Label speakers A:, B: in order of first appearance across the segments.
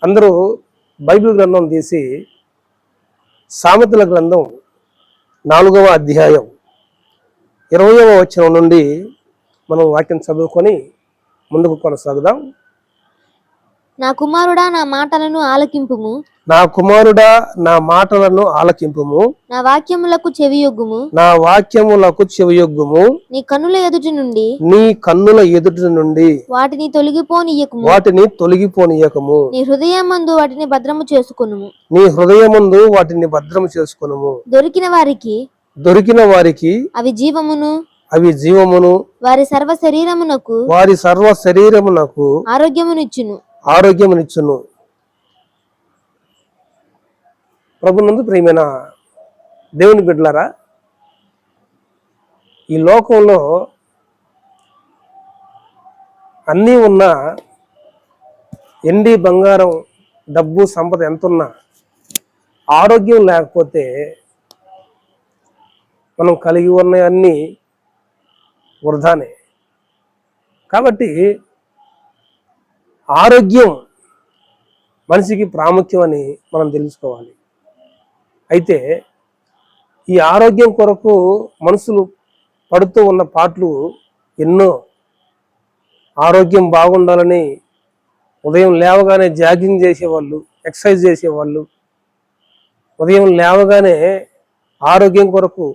A: అందరూ బైబిల్ గ్రంథం తీసి సామెతల గ్రంథం 4వ అధ్యాయం 20వ వచనం నుండి మనం వాక్యం చదువుకొని ముందుకు కొనసాగుదాం.
B: నా కుమారుడా నా మాటలను ఆలకింపుము,
A: నా కుమారుడా నా మాటలను ఆలకింపుము,
B: నా వాక్యములకు చెవియొగ్గుము,
A: నా వాక్యములకు చెవియొగ్గుము.
B: నీ కన్నుల ఎదుటి నుండి
A: నీ కన్నుల ఎదుటి నుండి
B: వాటిని
A: తొలగిపోనీయకము.
B: నీ హృదయమందు వాటిని భద్రము చేసుకొనుము.
A: నీ హృదయమందు వాటిని భద్రము చేసుకొనుము.
B: దొరికిన వారికి అవి జీవమును వారి సర్వ శరీరమునకు
A: ఆరోగ్యమునిచ్చును. ప్రభునందు ప్రియమైన దేవుని బిడ్డలారా, ఈ లోకంలో అన్నీ ఉన్నా, ఎండి బంగారం డబ్బు సంపద ఎంతున్నా ఆరోగ్యం లేకపోతే మనం కలిగి ఉన్న అన్నీ వృధానే. కాబట్టి ఆరోగ్యం మనిషికి ప్రాముఖ్యం అని మనం తెలుసుకోవాలి. అయితే ఈ ఆరోగ్యం కొరకు మనుషులు పడుతూ ఉన్న పాటలు ఎన్నో. ఆరోగ్యం బాగుండాలని ఉదయం లేవగానే జాగింగ్ చేసేవాళ్ళు, ఎక్సర్సైజ్ చేసేవాళ్ళు, ఉదయం లేవగానే ఆరోగ్యం కొరకు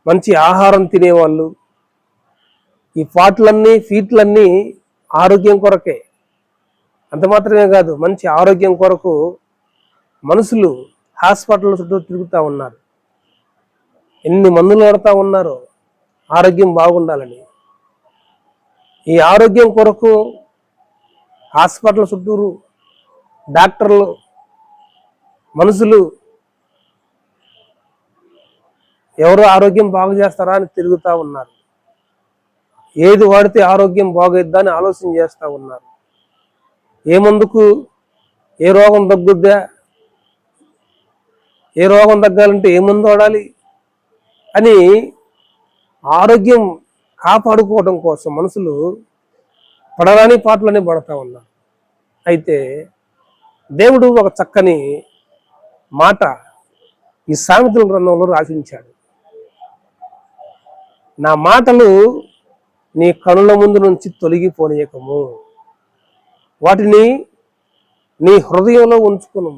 A: మంచి ఆహారం తినేవాళ్ళు. ఈ పాటలన్నీ ఫీట్లన్నీ ఆరోగ్యం కొరకే. అంత మాత్రమే కాదు, మంచి ఆరోగ్యం కొరకు మనుషులు హాస్పిటల్ చుట్టూ తిరుగుతూ ఉన్నారు. ఎన్ని మందులు వాడుతూ ఉన్నారో ఆరోగ్యం బాగుండాలని. ఈ ఆరోగ్యం కొరకు హాస్పిటల్ చుట్టూరు డాక్టర్లు, మనుషులు ఎవరు ఆరోగ్యం బాగు చేస్తారా అని తిరుగుతూ ఉన్నారు. ఏది వాడితే ఆరోగ్యం బాగొద్దా అని ఆలోచన చేస్తూ ఉన్నారు. ఏ మందుకు ఏ రోగం తగ్గుద్దా, ఏ రోగం తగ్గాలంటే ఏ మందు వాడాలి అని ఆరోగ్యం కాపాడుకోవడం కోసం మనుషులు పడరాని పాటలనే పడతా ఉన్నారు. అయితే దేవుడు ఒక చక్కని మాట ఈ సామెతల గ్రంథంలో రాసించాడు. నా మాటలు నీ కనుల ముందు నుంచి తొలగిపోనీయకము, వాటిని నీ హృదయంలో ఉంచుకును.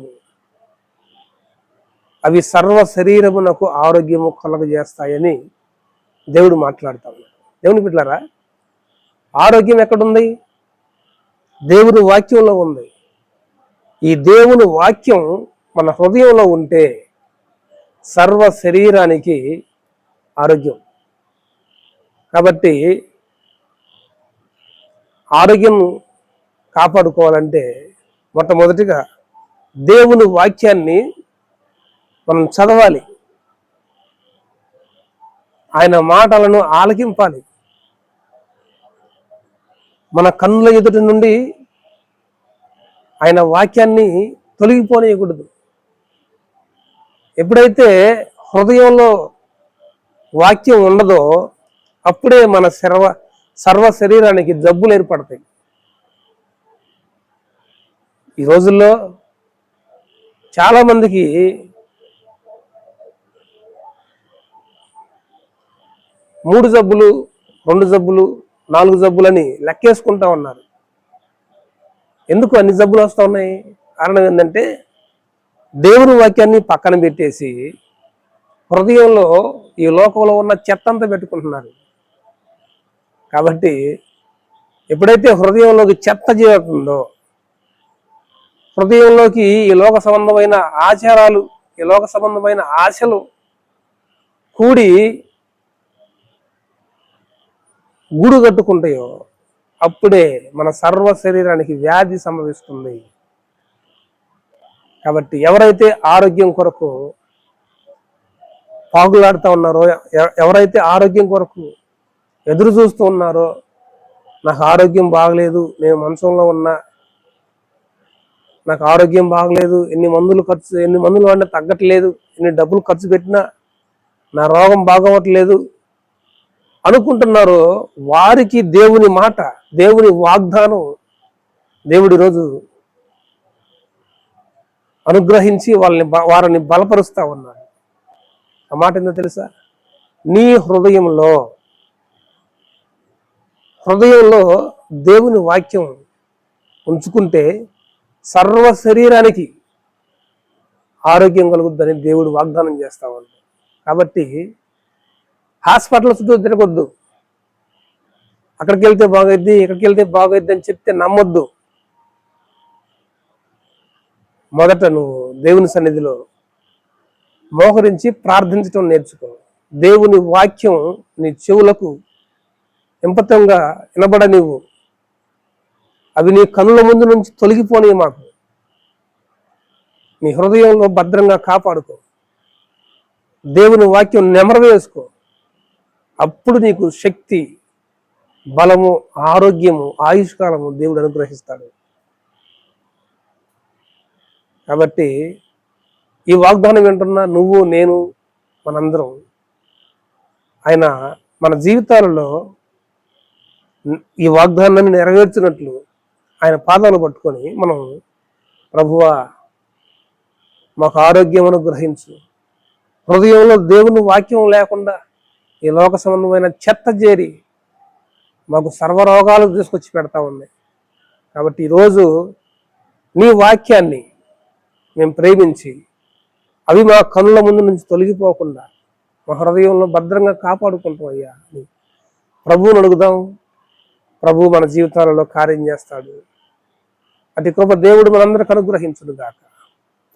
A: అవి సర్వ శరీరమునకు ఆరోగ్యము కలుగజేస్తాయని దేవుడు మాట్లాడుతా ఉన్నాడు. దేవుని బిడ్డలారా, ఆరోగ్యం ఎక్కడుంది? దేవుని వాక్యంలో ఉంది. ఈ దేవుని వాక్యం మన హృదయంలో ఉంటే సర్వ శరీరానికి ఆరోగ్యం. కాబట్టి ఆరోగ్యం కాపాడుకోవాలంటే మొట్టమొదటిగా దేవుని వాక్యాన్ని మనం చదవాలి, ఆయన మాటలను ఆలకింపాలి. మన కన్నుల ఎదుటి నుండి ఆయన వాక్యాన్ని తొలగిపోనీయకూడదు. ఎప్పుడైతే హృదయంలో వాక్యం ఉండదో అప్పుడే మన సర్వ శరీరానికి జబ్బులు ఏర్పడతాయి. ఈ రోజుల్లో చాలామందికి 3 జబ్బులు, 2 జబ్బులు, 4 జబ్బులని లెక్కేసుకుంటా ఉన్నారు. ఎందుకు అన్ని జబ్బులు వస్తూ ఉన్నాయి? కారణం ఏంటంటే దేవుని వాక్యాన్ని పక్కన పెట్టేసి హృదయంలో ఈ లోకంలో ఉన్న చెత్త అంతా పెట్టుకుంటున్నారు. కాబట్టి ఎప్పుడైతే హృదయంలోకి చెత్త చేరుతుందో, హృదయంలోకి ఈ లోక సంబంధమైన ఆచారాలు, ఈ లోక సంబంధమైన ఆశలు కూడి గూడు కట్టుకుంటాయో అప్పుడే మన సర్వ శరీరానికి వ్యాధి సంభవిస్తుంది. కాబట్టి ఎవరైతే ఆరోగ్యం కొరకు పాగులాడుతూ ఉన్నారో, ఎవరైతే ఆరోగ్యం కొరకు ఎదురు చూస్తూ ఉన్నారో, నాకు ఆరోగ్యం బాగలేదు, నేను మంచంలో ఉన్నా, నాకు ఆరోగ్యం బాగలేదు, ఎన్ని మందులు వాడినా తగ్గట్లేదు, ఎన్ని డబ్బులు ఖర్చు పెట్టినా నా రోగం బాగోవట్లేదు అనుకుంటున్నారో వారికి దేవుని మాట, దేవుని వాగ్దానం దేవుడి రోజు అనుగ్రహించి వారిని బలపరుస్తా ఉన్నాడు. ఆ మాట ఏందో తెలుసా? నీ హృదయంలో దేవుని వాక్యం ఉంచుకుంటే సర్వ శరీరానికి ఆరోగ్యం కలుగుద్దని దేవుడు వాగ్దానం చేస్తా ఉన్నాడు. కాబట్టి హాస్పిటల్ చుట్టూ తిరగొద్దు. అక్కడికి వెళ్తే బాగైద్ది, ఇక్కడికి వెళ్తే బాగైద్ది అని చెప్తే నమ్మొద్దు. మొదట నువ్వు దేవుని సన్నిధిలో మోకరించి ప్రార్థించడం నేర్చుకో. దేవుని వాక్యం నీ చెవులకు ఎంపతంగా వినబడనివ్వు. అవి నీ కనుల ముందు నుంచి తొలగిపోని మాకు. నీ హృదయంలో భద్రంగా కాపాడుకో. దేవుని వాక్యం నెమరవేసుకో. అప్పుడు నీకు శక్తి, బలము, ఆరోగ్యము, ఆయుష్కాలము దేవుడు అనుగ్రహిస్తాడు. కాబట్టి ఈ వాగ్దానం వింటున్నా నువ్వు, నేను, మనందరం ఆయన మన జీవితాలలో ఈ వాగ్దానాన్ని నెరవేర్చినట్లు ఆయన పాదాలు పట్టుకొని మనం, ప్రభువా మాకు ఆరోగ్యం అనుగ్రహించు. హృదయంలో దేవుని వాక్యం లేకుండా ఈ లోక సంబంధమైన చెత్త చేరి మాకు సర్వరోగాలు తీసుకొచ్చి పెడతా ఉన్నాయి. కాబట్టి ఈరోజు నీ వాక్యాన్ని మేము ప్రేమించి అవి మా కనుల ముందు నుంచి తొలగిపోకుండా మా హృదయంలో భద్రంగా కాపాడుకుంటాం అయ్యా అని ప్రభువుని అడుగుదాం. ప్రభువు మన జీవితాలలో కార్యం చేస్తాడు. అటు కృప దేవుడు మనందరికి అనుగ్రహించును గాక.